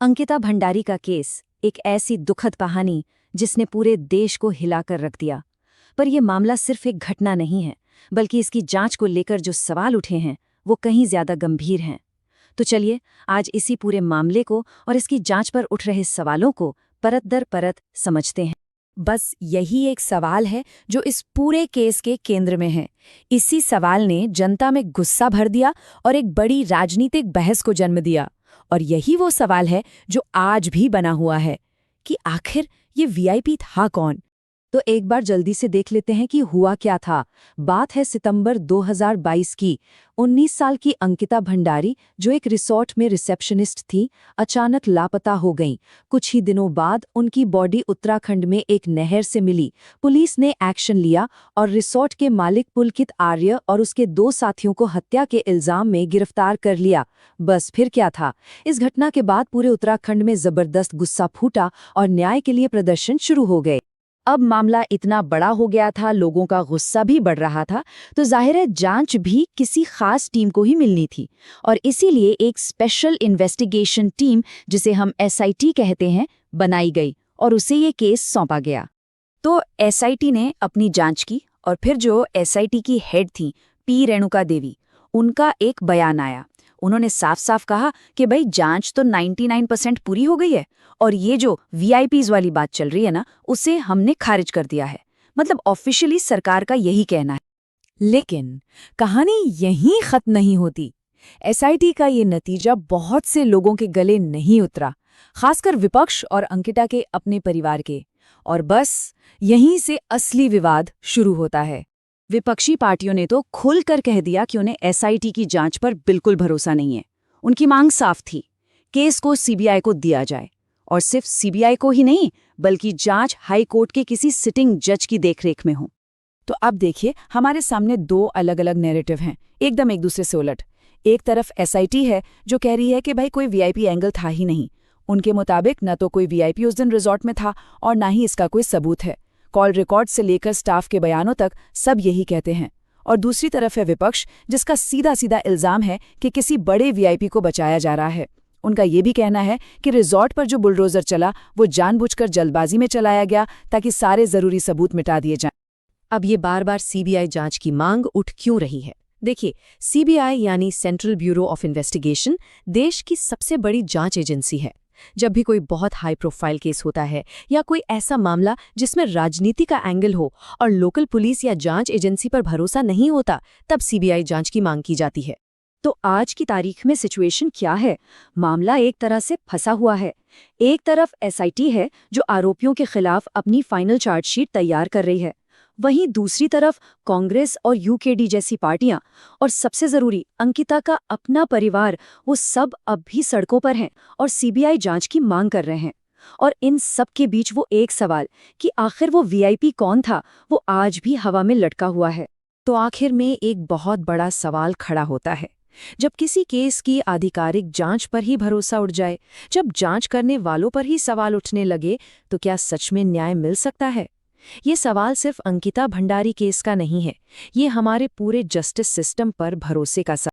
अंकिता भंडारी का केस एक ऐसी दुखद कहानी जिसने पूरे देश को हिलाकर रख दिया। पर यह मामला सिर्फ एक घटना नहीं है, बल्कि इसकी जांच को लेकर जो सवाल उठे हैं वो कहीं ज्यादा गंभीर हैं। तो चलिए आज इसी पूरे मामले को और इसकी जांच पर उठ रहे सवालों को परत दर परत समझते हैं। बस यही एक सवाल है जो इस पूरे केस के केंद्र में है। इसी सवाल ने जनता में गुस्सा भर दिया और एक बड़ी राजनीतिक बहस को जन्म दिया। और यही वो सवाल है जो आज भी बना हुआ है कि आखिर ये वीआईपी था कौन। तो एक बार जल्दी से देख लेते हैं कि हुआ क्या था। बात है सितंबर 2022 की। 19 साल की अंकिता भंडारी, जो एक रिसोर्ट में रिसेप्शनिस्ट थी, अचानक लापता हो गईं। कुछ ही दिनों बाद उनकी बॉडी उत्तराखंड में एक नहर से मिली। पुलिस ने एक्शन लिया और रिसोर्ट के मालिक पुलकित आर्य और उसके 2 साथियों को हत्या के इल्जाम में गिरफ्तार कर लिया। बस फिर क्या था, इस घटना के बाद पूरे उत्तराखंड में जबरदस्त गुस्सा फूटा और न्याय के लिए प्रदर्शन शुरू हो गए। अब मामला इतना बड़ा हो गया था, लोगों का गुस्सा भी बढ़ रहा था, तो जाहिर है जांच भी किसी खास टीम को ही मिलनी थी। और इसीलिए एक स्पेशल इन्वेस्टिगेशन टीम, जिसे हम एसआईटी कहते हैं, बनाई गई और उसे ये केस सौंपा गया। तो एसआईटी ने अपनी जांच की और फिर जो एसआईटी की हेड थी पी रेणुका देवी, उनका एक बयान आया। उन्होंने साफ साफ कहा कि भाई जांच तो 99% पूरी हो गई है और ये जो वीआईपीज वाली बात चल रही है ना, उसे हमने खारिज कर दिया है। मतलब ऑफिशियली सरकार का यही कहना है। लेकिन कहानी यहीं खत्म नहीं होती। एसआईटी का ये नतीजा बहुत से लोगों के गले नहीं उतरा, खासकर विपक्ष और अंकिता के अपने परिवार के। और बस यहीं से असली विवाद शुरू होता है। विपक्षी पार्टियों ने तो खुलकर कह दिया कि उन्हें एसआईटी की जांच पर बिल्कुल भरोसा नहीं है। उनकी मांग साफ थी, केस को सीबीआई को दिया जाए, और सिर्फ सीबीआई को ही नहीं, बल्कि जांच हाई कोर्ट के किसी सिटिंग जज की देखरेख में हो। तो अब देखिए, हमारे सामने 2 अलग अलग नैरेटिव हैं, एकदम एक दूसरे से उलट। एक तरफ एसआईटी है जो कह रही है कि भाई कोई वीआईपी एंगल था ही नहीं। उनके मुताबिक न तो कोई वीआईपी उस दिन रिजॉर्ट में था और ना ही इसका कोई सबूत है। कॉल रिकॉर्ड से लेकर स्टाफ के बयानों तक सब यही कहते हैं। और दूसरी तरफ है विपक्ष, जिसका सीधा सीधा इल्जाम है कि किसी बड़े वीआईपी को बचाया जा रहा है। उनका ये भी कहना है कि रिजॉर्ट पर जो बुलडोजर चला वो जानबूझकर जल्दबाजी में चलाया गया ताकि सारे जरूरी सबूत मिटा दिए जाएं। अब ये बार बार सीबीआई जांच की मांग उठ क्यों रही है? देखिए, सीबीआई यानी सेंट्रल ब्यूरो ऑफ इन्वेस्टिगेशन देश की सबसे बड़ी जांच एजेंसी है। जब भी कोई बहुत हाई प्रोफाइल केस होता है या कोई ऐसा मामला जिसमें राजनीति का एंगल हो और लोकल पुलिस या जांच एजेंसी पर भरोसा नहीं होता, तब सीबीआई जांच की मांग की जाती है। तो आज की तारीख में सिचुएशन क्या है? मामला एक तरह से फंसा हुआ है। एक तरफ एसआईटी है जो आरोपियों के खिलाफ अपनी फाइनल चार्जशीट तैयार कर रही है, वहीं दूसरी तरफ कांग्रेस और यूकेडी जैसी पार्टियां, और सबसे जरूरी अंकिता का अपना परिवार, वो सब अब भी सड़कों पर हैं और सीबीआई जांच की मांग कर रहे हैं। और इन सब के बीच वो एक सवाल कि आखिर वो वीआईपी कौन था, वो आज भी हवा में लटका हुआ है। तो आखिर में एक बहुत बड़ा सवाल खड़ा होता है। जब किसी केस की आधिकारिक जांच पर ही भरोसा उठ जाए, जब जांच करने वालों पर ही सवाल उठने लगे, तो क्या सच में न्याय मिल सकता है? ये सवाल सिर्फ अंकिता भंडारी केस का नहीं है, ये हमारे पूरे जस्टिस सिस्टम पर भरोसे का सवाल